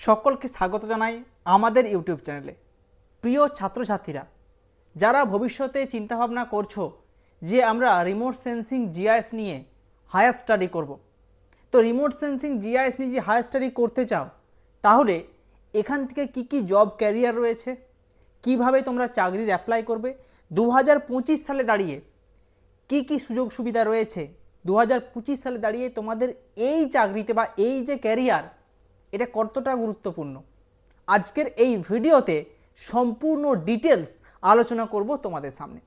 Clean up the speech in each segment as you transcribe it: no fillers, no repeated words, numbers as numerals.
সকলকে স্বাগত জানাই আমাদের ইউটিউব চ্যানেলে। প্রিয় ছাত্রছাত্রীরা, যারা ভবিষ্যতে চিন্তাভাবনা করছো যে আমরা রিমোট সেন্সিং জিআইএস নিয়ে হায়ার স্টাডি করব, তো রিমোট সেন্সিং জিআইএস নিয়ে যে হায়ার স্টাডি করতে চাও, তাহলে এখান থেকে কি জব ক্যারিয়ার রয়েছে, কিভাবে তোমরা চাকরির অ্যাপ্লাই করবে, 2025 সালে দাঁড়িয়ে কি সুযোগ সুবিধা রয়েছে, 2025 সালে দাঁড়িয়ে তোমাদের এই চাকরিতে বা এই যে ক্যারিয়ার, এটা কতটা গুরুত্বপূর্ণ, আজকের এই ভিডিওতে সম্পূর্ণ ডিটেলস আলোচনা করব তোমাদের সামনে।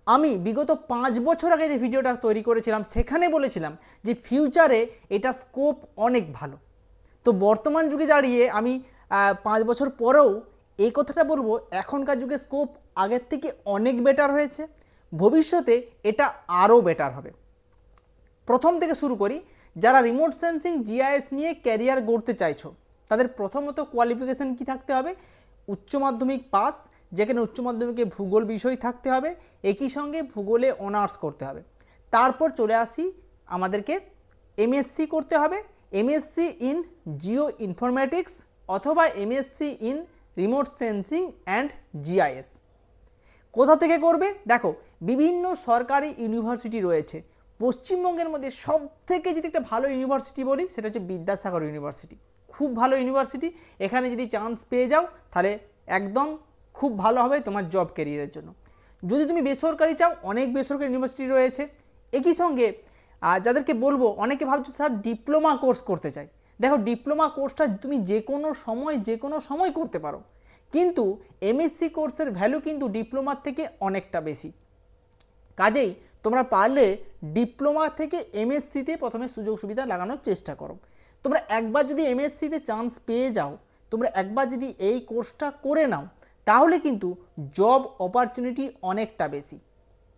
আমি বিগত 5 বছর আগে যে ভিডিওটা তৈরি করেছিলাম সেখানে বলেছিলাম যে ফিউচারে এটা স্কোপ অনেক ভালো। তো বর্তমান যুগে দাঁড়িয়ে আমি 5 বছর পরেও এই কথাটা বলবো, এখনকার যুগে স্কোপ আগের থেকে অনেক বেটার হয়েছে, ভবিষ্যতে এটা আরও বেটার হবে। প্রথম থেকে শুরু করি। যারা রিমোট সেন্সিং জিআইএস নিয়ে ক্যারিয়ার গড়তে চাইছো, তাদের প্রথমত কোয়ালিফিকেশান কি থাকতে হবে? উচ্চ মাধ্যমিক পাস, যেখানে উচ্চ মাধ্যমিকে ভূগোল বিষয় থাকতে হবে, একই সঙ্গে ভূগোলে অনার্স করতে হবে। তারপর চলে আসি, আমাদেরকে এমএসসি করতে হবে, এমএসসি ইন জিও ইনফরমেটিক্স অথবা MSc in remote sensing and GIS. কোথা থেকে করবে? দেখো, বিভিন্ন সরকারি ইউনিভার্সিটি রয়েছে। পশ্চিমবঙ্গের মধ্যে সব থেকে যদি একটা ভালো ইউনিভার্সিটি বলি, সেটা হচ্ছে বিদ্যাসাগর ইউনিভার্সিটি। খুব ভালো ইউনিভার্সিটি, এখানে যদি চান্স পেয়ে যাও তাহলে একদম খুব ভালো হবে তোমার জব ক্যারিয়ারের জন্য। যদি তুমি বেসরকারি চাও, অনেক বেসরকারি ইউনিভার্সিটি রয়েছে। একই সঙ্গে যাদেরকে বলবো, অনেকে ভাবছো স্যার ডিপ্লোমা কোর্স করতে চাই। দেখো, ডিপ্লোমা কোর্সটা তুমি যে কোনো সময় করতে পারো, কিন্তু এমএসসি কোর্সের ভ্যালু কিন্তু ডিপ্লোমার থেকে অনেকটা বেশি। কাজেই তোমরা পারলে ডিপ্লোমা থেকে এমএসসিতে প্রথমে সুযোগ সুবিধা লাগানোর চেষ্টা করো। তোমরা একবার যদি এমএসসিতে চান্স পেয়ে যাও, তোমরা একবার যদি এই কোর্সটা করে নাও, তাহলে কিন্তু জব অপরচুনিটি অনেকটা বেশি।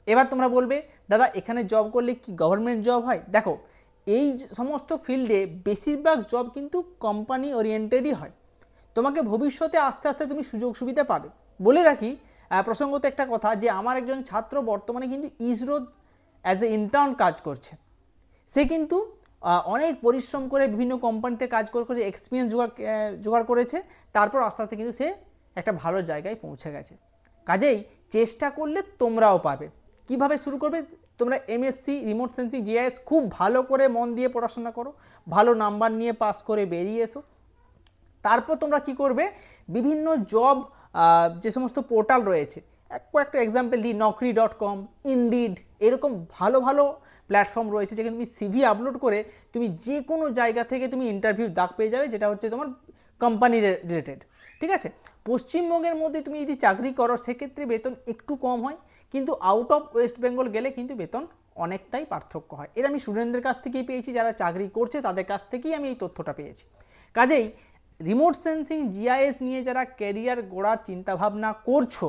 এবার তোমরা বলবে, দাদা এখানে জব করলে কি গভর্নমেন্ট জব হয়? দেখো, এই সমস্ত ফিল্ডে বেশিরভাগ জব কিন্তু কোম্পানি ওরিয়েন্টেডই হয়। তোমাকে ভবিষ্যতে আস্তে আস্তে তুমি সুযোগ সুবিধা পাবে। বলে রাখি প্রসঙ্গত একটা কথা, যে আমার একজন ছাত্র বর্তমানে কিন্তু ইসরো অ্যাজ এ ইন্টার্ন কাজ করছে। সে কিন্তু অনেক পরিশ্রম করে বিভিন্ন কোম্পানিতে কাজ করে এক্সপিরিয়েন্স জোগাড় করেছে, তারপর আস্তে আস্তে কিন্তু সে একটা ভালো জায়গায় পৌঁছে গেছে। কাজেই চেষ্টা করলে তোমরাও পারবে। কিভাবে শুরু করবে? তোমরা এমএসসি রিমোট সেন্সিং জিআইএস খুব ভালো করে মন দিয়ে পড়াশোনা করো, ভালো নাম্বার নিয়ে পাস করে বেরিয়ে এসো। তারপর তোমরা কি করবে? বিভিন্ন জব যে সমস্ত পোর্টাল রয়েছে, কয়েকটা এক্সাম্পল দিই, naukri.com, ইনডিড, এরকম ভালো ভালো প্ল্যাটফর্ম রয়েছে, যেখানে তুমি সিভি আপলোড করে তুমি যে কোনো জায়গা থেকে তুমি ইন্টারভিউ ডাক পেয়ে যাবে, যেটা হচ্ছে তোমার কোম্পানি রিলেটেড। ঠিক আছে? পশ্চিমবঙ্গের মধ্যে তুমি যদি চাকরি করো, সেক্ষেত্রে বেতন একটু কম হয়, কিন্তু আউট অফ ওয়েস্ট বেঙ্গল গেলে কিন্তু বেতন অনেকটাই পার্থক্য হয়। এটা আমি স্টুডেন্টদের কাছ থেকেই পেয়েছি, যারা চাকরি করছে তাদের কাছ থেকেই আমি এই তথ্যটা পেয়েছি। কাজেই রিমোট সেন্সিং জিআইএস নিয়ে যারা ক্যারিয়ার গড়ার চিন্তাভাবনা করছো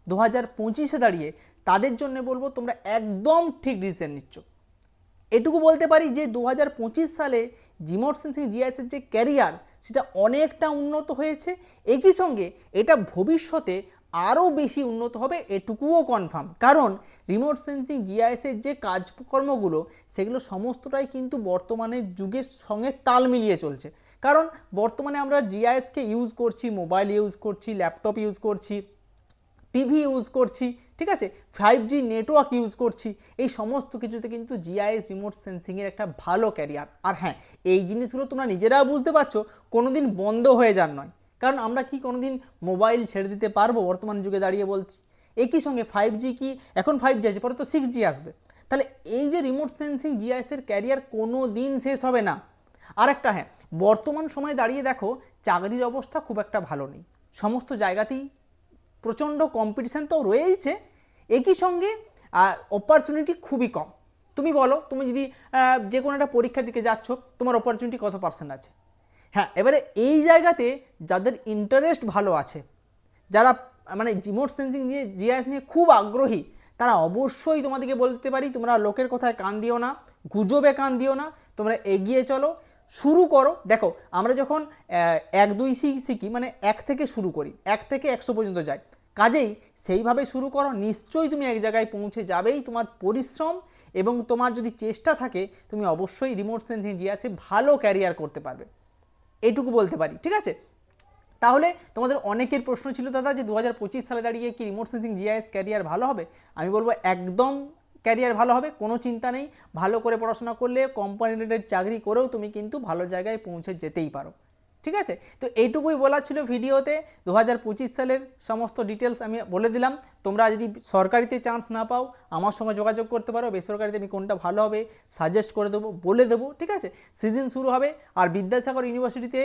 2025-এ দাঁড়িয়ে, তাদের জন্য বলবো তোমরা একদম ঠিক ডিসিশন নিচ্ছ। এটুকু বলতে পারি যে 2025 সালে রিমোট সেন্সিং জিআইএসের যে ক্যারিয়ার, সেটা অনেকটা উন্নত হয়েছে। একই সঙ্গে এটা ভবিষ্যতে আরও বেশি উন্নত হবে, এটুকুও কনফার্ম। কারণ রিমোট সেন্সিং জিআইএসের যে কাজকর্মগুলো, সেগুলো সমস্তটাই কিন্তু বর্তমানের যুগের সঙ্গে তাল মিলিয়ে চলছে। কারণ বর্তমানে আমরা জিআইএসকে ইউজ করছি, মোবাইল ইউজ করছি, ল্যাপটপ ইউজ করছি, টিভি ইউজ করছি, ঠিক আছে, 5G নেটওয়ার্ক ইউজ করছি। এই সমস্ত কিছুতে কিন্তু জিআইএস রিমোট সেন্সিংয়ের একটা ভালো ক্যারিয়ার। আর হ্যাঁ, এই জিনিসগুলো তোমরা নিজেরাও বুঝতে পারছো, কোনোদিন বন্ধ হয়ে যান নয়। কারণ আমরা কি কোনোদিন মোবাইল ছেড়ে দিতে পারবো বর্তমান যুগে দাঁড়িয়ে? বলছি। একই সঙ্গে 5G কি, এখন 5G আছে, পরে তো 6G আসবে। তাহলে এই যে রিমোট সেন্সিং জিআইএসের ক্যারিয়ার কোনো দিন শেষ হবে না। আর একটা, হ্যাঁ, বর্তমান সময়ে দাঁড়িয়ে দেখো চাকরির অবস্থা খুব একটা ভালো নেই, সমস্ত জায়গাতেই প্রচণ্ড কম্পিটিশান তো রয়েইছে, একই সঙ্গে অপরচুনিটি খুবই কম। তুমি বলো, তুমি যদি যে কোনো একটা পরীক্ষার দিকে যাচ্ছ, তোমার অপরচুনিটি কত পার্সেন্ট আছে? হ্যাঁ, এবারে এই জায়গাতে যাদের ইন্টারেস্ট ভালো আছে, যারা মানে রিমোট সেন্সিং নিয়ে জিআইএস নিয়ে খুব আগ্রহী, তারা অবশ্যই তোমাদেরকে বলতে পারি, তোমরা লোকের কথায় কান দিও না, গুজবে কান দিও না, তোমরা এগিয়ে চলো, শুরু করো। দেখো, আমরা যখন 1-2 শিখি, মানে 1 থেকে শুরু করি, 1 থেকে 100 পর্যন্ত যাই। কাজেই সেইভাবে শুরু করো, নিশ্চয়ই তুমি এক জায়গায় পৌঁছে যাবেই। তোমার পরিশ্রম এবং তোমার যদি চেষ্টা থাকে, তুমি অবশ্যই রিমোট সেন্সিং জিআইএসে ভালো ক্যারিয়ার করতে পারবে, এটুকু বলতে পারি। ঠিক আছে? তাহলে তোমাদের অনেকের প্রশ্ন ছিল দাদা যে 2025 সালে দাঁড়িয়ে কি রিমোট সেন্সিং জিআইএস ক্যারিয়ার ভালো হবে? আমি বলবো একদম ক্যারিয়ার ভালো হবে, কোনো চিন্তা নেই। ভালো করে পড়াশোনা করলে কোম্পানি রিলেটেড চাকরি করেও তুমি কিন্তু ভালো জায়গায় পৌঁছে যেতেই পারো। ঠিক আছে, তো এইটুকুই বলার ছিল ভিডিওতে। 2025 সালের সমস্ত ডিটেলস আমি বলে দিলাম। তোমরা যদি সরকারিতে চান্স না পাও আমার সঙ্গে যোগাযোগ করতে পারো, বেসরকারিতে আমি কোনটা ভালো হবে সাজেস্ট করে দেবো, বলে দেবো। ঠিক আছে, সিজন শুরু হবে। আর বিদ্যাসাগর ইউনিভার্সিটিতে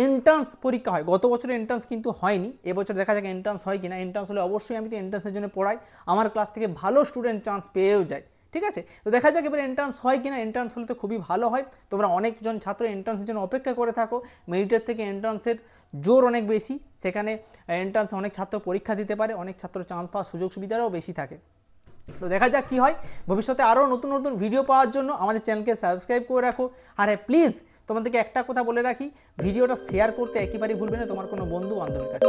এন্ট্রান্স পরীক্ষা হয়, গত বছর এন্ট্রান্স কিন্তু হয়নি, এবছর দেখা যাক এন্ট্রান্স হয় কিনা। এন্ট্রান্স হলে অবশ্যই আমি তো এন্ট্রান্সের জন্য পড়াই, আমার ক্লাস থেকে ভালো স্টুডেন্ট চান্স পেয়েও যায়। ঠিক আছে, তো দেখা যাক এবার এন্ট্রান্স হয় কিনা। এন্ট্রান্স হলে তো খুবই ভালো হয়। তোমরা অনেকজন ছাত্র এন্ট্রান্সের জন্য অপেক্ষা করে থাকো, মেরিটের থেকে এন্ট্রান্সের জোর অনেক বেশি, সেখানে এন্ট্রান্স অনেক ছাত্র পরীক্ষা দিতে পারে, অনেক ছাত্র চান্স পাওয়ার সুযোগ সুবিধাও বেশি থাকে। তো দেখা যাক কী হয়। ভবিষ্যতে আরও নতুন নতুন ভিডিও পাওয়ার জন্য আমাদের চ্যানেলকে সাবস্ক্রাইব করে রাখো। আর হ্যাঁ প্লিজ তোমাদেরকে একটা কথা বলে রাখি, ভিডিওটা শেয়ার করতে একেবারেই ভুলবে না তোমার কোনো বন্ধু বান্ধবের কাছে।